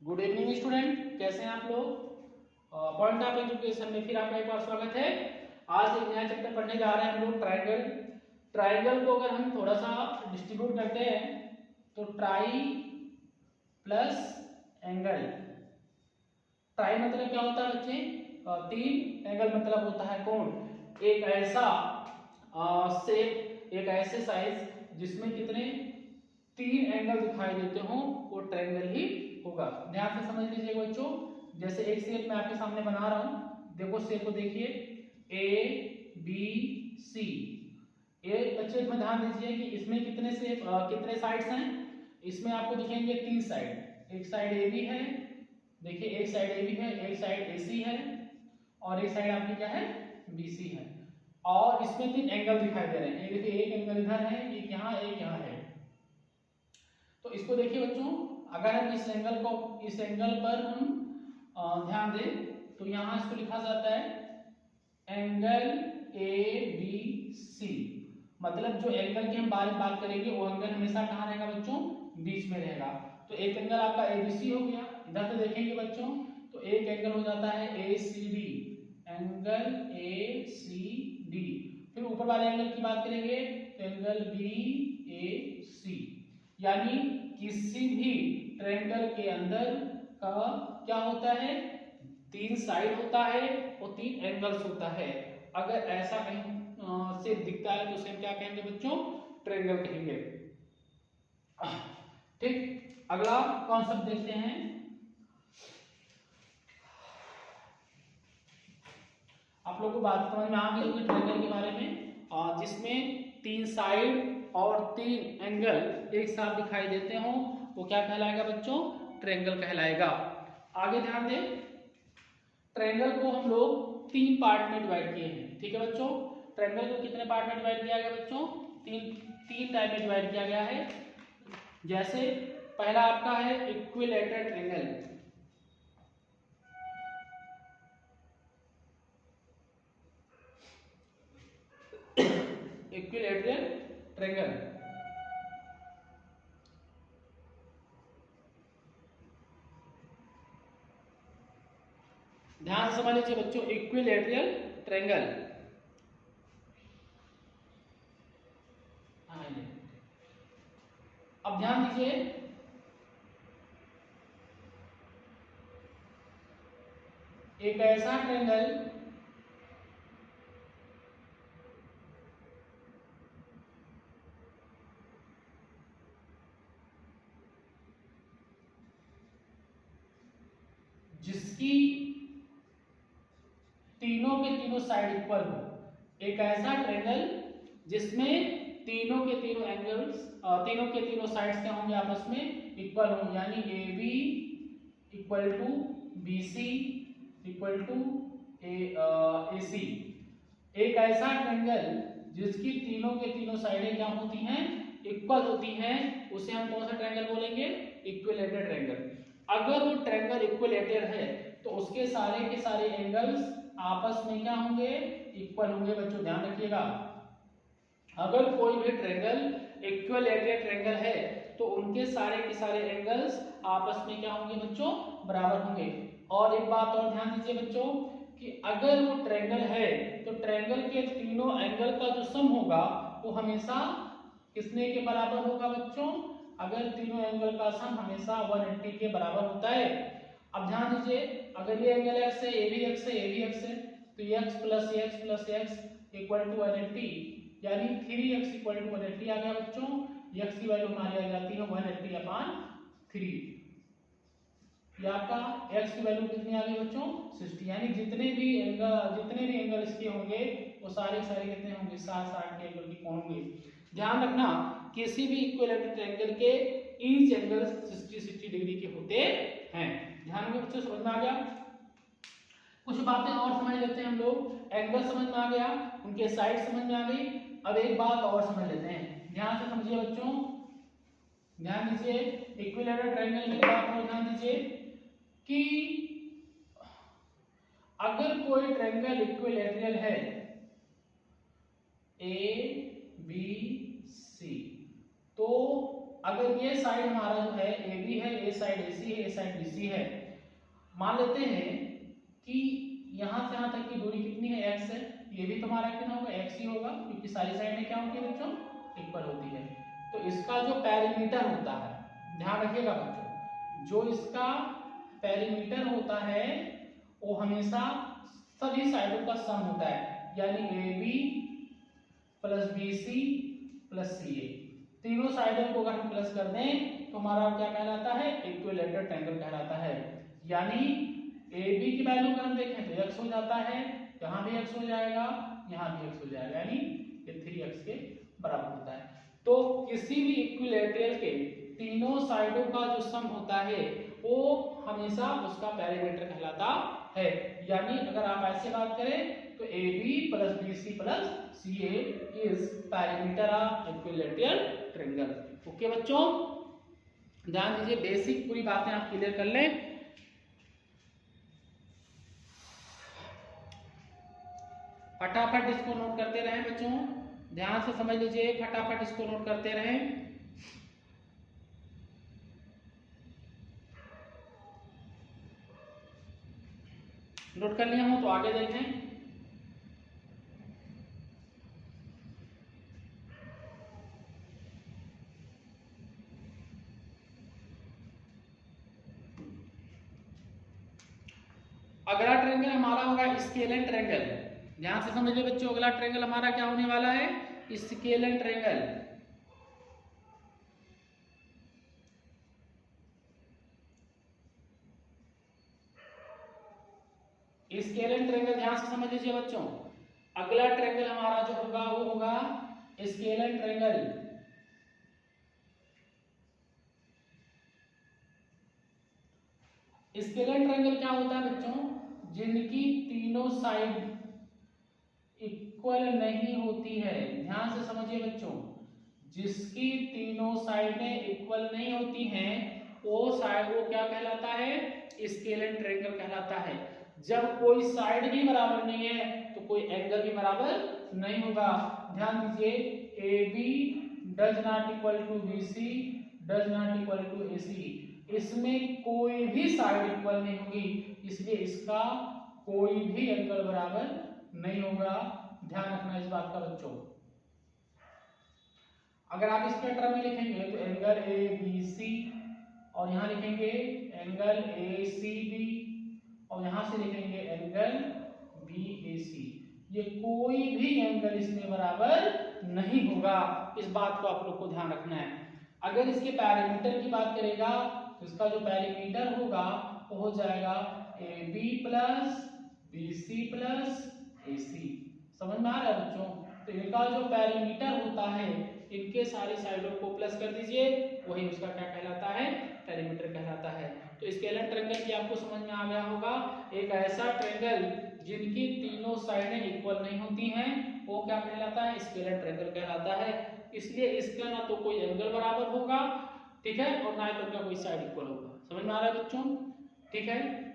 Good evening student, कैसे हैं आप लोग। पॉइंट ऑफ एजुकेशन में फिर आपका एक बार स्वागत है। आज एक नया चैप्टर पढ़ने जा रहे हैं हम लोग, ट्रायंगल। ट्रायंगल को अगर हम थोड़ा सा डिस्ट्रीब्यूट करते हैं तो ट्राई प्लस एंगल। ट्राई मतलब क्या होता है बच्चे? तीन। एंगल मतलब होता है कोण। एक ऐसा शेप, एक ऐसे साइज जिसमें कितने तीन एंगल दिखाई देते हो, वो ट्रायंगल ही होगा। ध्यान से समझ लीजिए बच्चों। जैसे एक शेप मैं आपके सामने बना रहा हूं, देखो शेप को देखिए, ए बी सी। ये बच्चे में ध्यान दीजिए कि इसमें कितने शेप कितने साइड्स हैं। इसमें आपको दिखेंगे तीन साइड। एक साइड ए बी है, देखिए एक साइड ए बी है, एक साइड ए सी है और एक साइड आपकी क्या है, बी सी है। और इसमें तीन एंगल दिखाई दे रहे हैं। ये देखिए, एक एंगल इधर है, एक यहाँ, एक यहाँ है। तो इसको देखिए बच्चों, अगर हम इस एंगल पर हम ध्यान दें तो यहां इसको लिखा जाता है एंगल ए बी सी। मतलब जो एंगल की हम बात करेंगे वो एंगल हमेशा कहाँ रहेगा बच्चों? बीच में रहेगा। तो एक एंगल आपका ए बी सी हो गया। इधर से देखेंगे बच्चों तो एक एंगल हो जाता है A C D, angle A C D. फिर ऊपर वाले एंगल की बात करेंगे तो एंगल बी ए सी। यानी किसी भी ट्रायंगल के अंदर का क्या होता है, तीन साइड होता है और तीन एंगल्स होता है। अगर ऐसा कहीं से दिखता है तो उसे हम क्या कहेंगे बच्चों? ट्रायंगल कहेंगे। ठीक, अगला कॉन्सेप्ट देखते हैं। आप लोगों को बात समझ में आ गई होगी ट्रायंगल के बारे में, जिसमें तीन साइड और तीन एंगल एक साथ दिखाई देते हो, वो क्या कहलाएगा बच्चों? ट्रायंगल कहलाएगा। आगे ध्यान दें, ट्रायंगल को हम लोग तीन पार्ट में डिवाइड किए हैं। ठीक है बच्चों, ट्रायंगल को कितने पार्ट में डिवाइड किया गया बच्चों? तीन टाइप में डिवाइड किया गया है। जैसे पहला आपका है इक्विलैटरल ट्रायंगल। इक्विलैटरल ट्रायंगल, ध्यान समझ लीजिए बच्चों, इक्विलैटरल ट्रायंगल। अब ध्यान दीजिए, एक ऐसा ट्रायंगल जिसकी तीनों के तीनों साइड इक्वल हो। एक ऐसा ट्रायंगल जिसमें तीनों के तीनों एंगल्स, तीनों के तीनों साइड्स क्या होंगे, आपस में इक्वल होंगे। यानी A B equal to B C equal to A C. एक ऐसा ट्रायंगल जिसकी तीनों के तीनों साइडें क्या होती हैं, इक्वल होती हैं, उसे हम कौन सा ट्रायंगल बोलेंगे? Equilateral triangle. अगर वो ट्रायंगल इक्विलैटरल है तो उसके सारे के सारे एंगल्स आपस में क्या होंगे? इक्वल होंगे। बच्चों ध्यान रखिएगा, अगर कोई भी ट्रायंगल इक्विलैटरल ट्रायंगल है तो उनके सारे के सारे एंगल्स आपस में क्या होंगे बच्चों? बराबर होंगे। और एक बात और ध्यान दीजिए बच्चों कि अगर वो ट्रायंगल है तो ट्रायंगल के तीनों एंगल का जो सम होगा वो हमेशा किसने के बराबर होगा बच्चों? अगर तीनों एंगल का सम हमेशा 180 के बराबर होता है। अब ध्यान दीजिए, अगर ये एंगल x है, ये भी x है, ये भी x है, तो x plus x equal to 180, यानी 3x इक्वल टू 180 आ गया बच्चों। x की वैल्यू हमारी आ जाती है 180/3। ये आपका x की वैल्यू कितनी आ गई बच्चों? 60। यानी जितने भी एंगल इसके होंगे वो सारे कितने होंगे? 60 के एंगल के कोण होंगे। ध्यान रखना, किसी भी इक्विलैटरल ट्रायंगल के ईच एंगल 60 डिग्री के होते हैं। ध्यान में बच्चों, समझ में आ गया? कुछ बातें और समझ लेते हैं हम लोग। एंगल समझ में आ गया, उनके साइड समझ में आ गई। अब एक बात और समझ लेते हैं, ध्यान से समझिए बच्चों, ध्यान दीजिए। इक्विलैटरल ट्रायंगल में बात और ध्यान दीजिए कि अगर कोई ट्रायंगल इक्विलैटरल है ए बी सी, तो अगर ये साइड हमारा जो है ए बी है, ये साइड AC है, ये साइड BC है। मान लेते हैं कि यहाँ से यहाँ तक की दूरी कितनी है, x है। ये भी तुम्हारा कितना होगा, x ही होगा, क्योंकि सारी साइडें क्या होती है बच्चों, इक्वल होती है। तो इसका जो पेरीमीटर होता है, ध्यान रखिएगा बच्चों, जो इसका पेरीमीटर होता है वो हमेशा सभी साइडों का सम होता है, यानी AB plus BC plus CA, तीनों साइडों को अगर हम प्लस कर दें तो हमारा क्या कहलाता है, इक्विलैटरल ट्रायंगल कहलाता है। यानी AB की वैल्यू अगर हम देखें तो x हो जाता है, यहाँ भी x हो जाएगा, यहाँ भी x हो जाएगा, यानी ये 3x के बराबर होता है। तो किसी भी इक्विलैटरल के तीनों साइडों का जो सम होता है वो हमेशा उसका पेरीमीटर कहलाता है। यानी अगर आप ऐसे बात करें तो AB plus BC plus CA is perimeter of equilateral triangle. Okay बच्चों, ध्यान दीजिए, बेसिक पूरी बातें आप क्लियर कर लें। फटाफट इसको नोट करते रहें बच्चों, ध्यान से समझ लीजिए, फटाफट इसको नोट करते रहें। नोट कर लिया हो तो आगे देखें। अगला ट्रायंगल हमारा होगा स्केलर ट्रायंगल। ध्यान से समझिए बच्चों, अगला ट्रायंगल हमारा क्या होने वाला है, स्केलर ट्रायंगल। स्केलर ट्रायंगल ध्यान से समझ लीजिए बच्चों, अगला ट्रायंगल हमारा जो होगा वो होगा स्केलर ट्रायंगल। स्केलर ट्रायंगल क्या होता है बच्चों, जिनकी तीनों साइड इक्वल नहीं होती है। ध्यान से समझिए बच्चों, जिसकी तीनों साइडें इक्वल नहीं होती हैं वो साइड वो क्या कहलाता है, स्केलर ट्रायंगल कहलाता है। जब कोई साइड भी बराबर नहीं है तो कोई एंगल भी बराबर नहीं होगा। ध्यान दीजिए, AB does not equal to BC does not equal to AC, इसमें कोई भी साइड इक्वल नहीं होगी, इसलिए इसका कोई भी एंगल बराबर नहीं होगा। ध्यान रखना इस बात का बच्चों। अगर आप इस पैटर्न में लिखेंगे तो एंगल ABC, और यहाँ लिखेंगे एंगल ACB, और यहाँ से लिखेंगे एंगल BAC, ये कोई भी एंगल इसमें बराबर नहीं होगा। इस बात को आप लोग को ध्यान रखना है। अगर इसके पैरामीटर की बात करेगा तो इसका जो पैरामीटर होगा वो हो जाएगा AB plus BC plus AC। समझ में आ रहा है बच्चों? तो इनका जो पैरामीटर होता है, इनके सारी साइडों को प्लस कर दीजिए, वही उसका क्या कहलाता है, पैरामीटर कहलाता है। तो स्केलर ट्रायंगल की आपको समझ में आ गया होगा, एक ऐसा ट्रायंगल जिनकी तीनों साइडें इक्वल नहीं होती हैं वो क्या कहलाता है, स्केलर ट्रायंगल कहलाता है। इसलिए इसका ना तो कोई एंगल बराबर होगा, ठीक है, और ना ही तो कोई साइड इक्वल होगा। समझ में आ रहा है बच्चों? ठीक है।